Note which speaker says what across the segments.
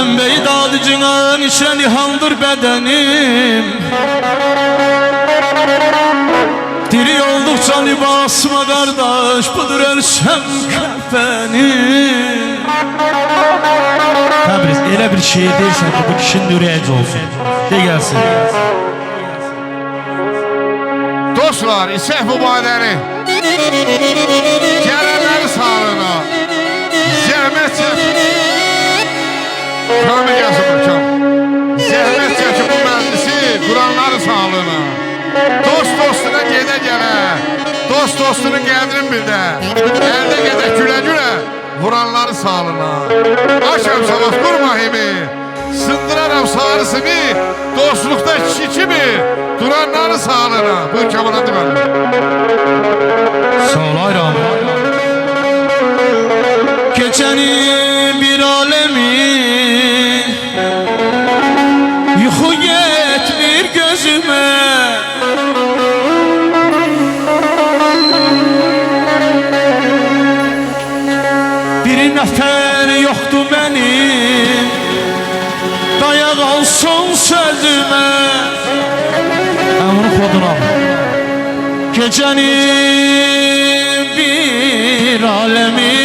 Speaker 1: Pembeyi dalıcının içine nihandır bedenim. Diri oldukça libasıma kardeş, budur ölsem kefenim.
Speaker 2: Təbriz, elə bir şey deyirsən ki, bu kişinin ürəyici olsun. De gəlsin.
Speaker 3: Dostlar, içək bu badəni. Gələnləri sağlığına. Zəhmət çəkib. Kamil yazın bakalım. Zəhmət çəkib bu məclisi, Quranları sağlığına. Dost dostuna gedə gələ. Dost dostunun qədrin bir də. Əldə gedə gülə gülə. Vuranları sağlığına. Aşam savaş durmahimi. Sındıraram sarısını. Dostlukta kişi kimi. Duranları sağlığına. Buyur Kemal'adı ben.
Speaker 2: Sağ ol ayram.
Speaker 1: Gecenin bir alemi yuxu yetmir gözüme. Bir nəfər yoxdur mənim, dayaq alsın sözümə.
Speaker 2: Əmrinin kodunu al.
Speaker 1: Gecenin bir alemi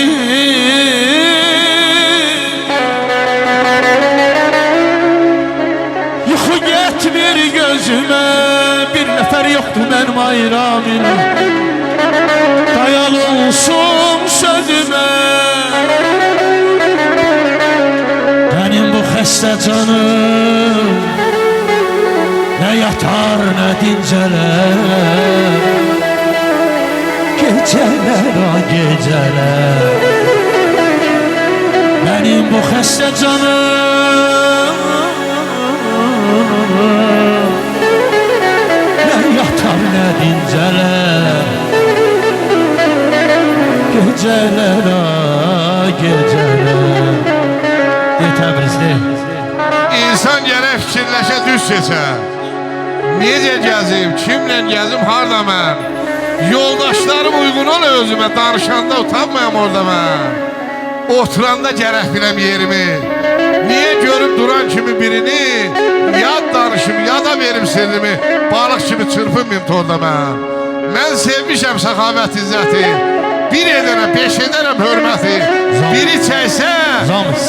Speaker 1: yuxu yetmir gözüme. Bir nəfər yoxdur mənim ayramim, dayaq olsun sözümə.
Speaker 2: Benim bu xəstə canım ne yatar ne dincələr. Geceler o geceler. Benim bu xəstə canım ne yatar ne dincələr. Geceler o geceler. De Təbrizli.
Speaker 3: İnsan gərək fikirləşə düz seçə. Necə gəzim, kimlə gəzim, harda mən? Yoldaşlarım uyğun ol özümə, danışanda utanmayam orada mən. Oturanda gərək biləm yerimi. Niyə görüb duran kimi birini, yad danışım, yada verim sirrimi, balıq kimi çırpınmayım torda mən. Mən sevmişəm səxavət izzəti, bir edərəm, beş edərəm hörməti. Biri çəksə,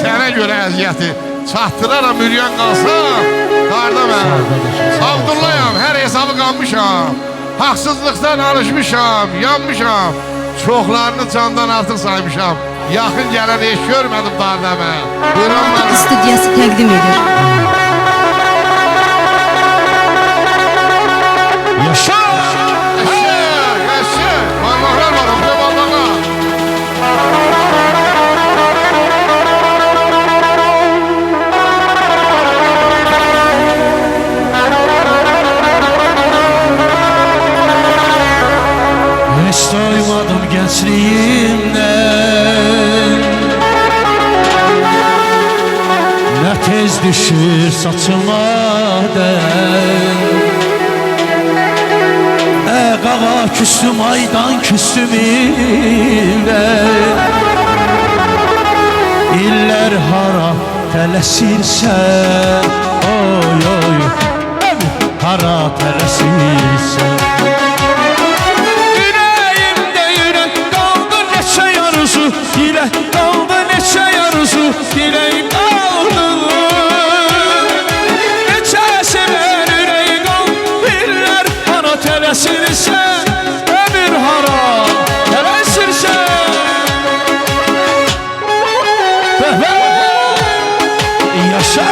Speaker 3: sənə görə əziyyəti. Çatdıraram, üryan qalsam, qarda mən. Abdullayam, hər hesabı qalmışam. Haqsızlıqdan alışmışam, yanmışam. Çoxlarını candan artıq saymışam. Yaxın gələn heç görmədim darda mən. Buyurun mən.
Speaker 4: Studiyası təqdim edir.
Speaker 2: Yaşa!
Speaker 3: Yaşa, yaşa. Parmaqlar var, oxuya parmaqlar.
Speaker 2: Hiç doymadım gençliğimden, ne tez düşür saçıma den. Qağa küstüm aydan küstüm illər. İller hara tələsirsən, oy oy, hara tələsirsən.
Speaker 1: Dile kaldı neçe yarısı, dileğim kaldı. Neçe sever yüreği kaldı, diller hara telesirse, ömür hara telesirse. Yaşa!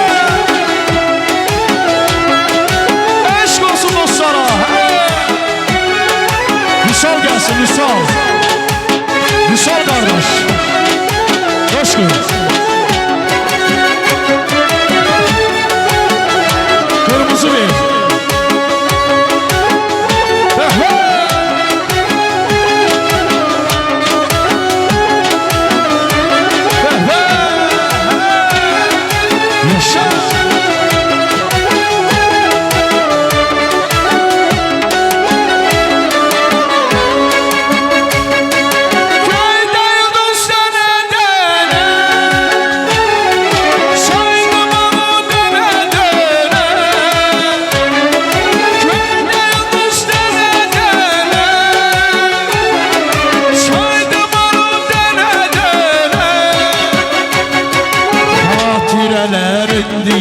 Speaker 1: Eşk olsun dostlara. Misal gelsin, misal. Misal kardeş. Hoş geldin. Kırmızı bir. Yaşa.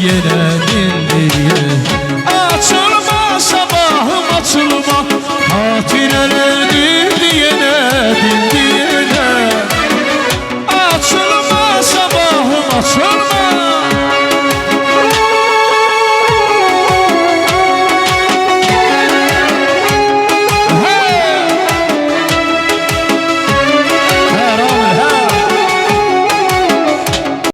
Speaker 2: yerə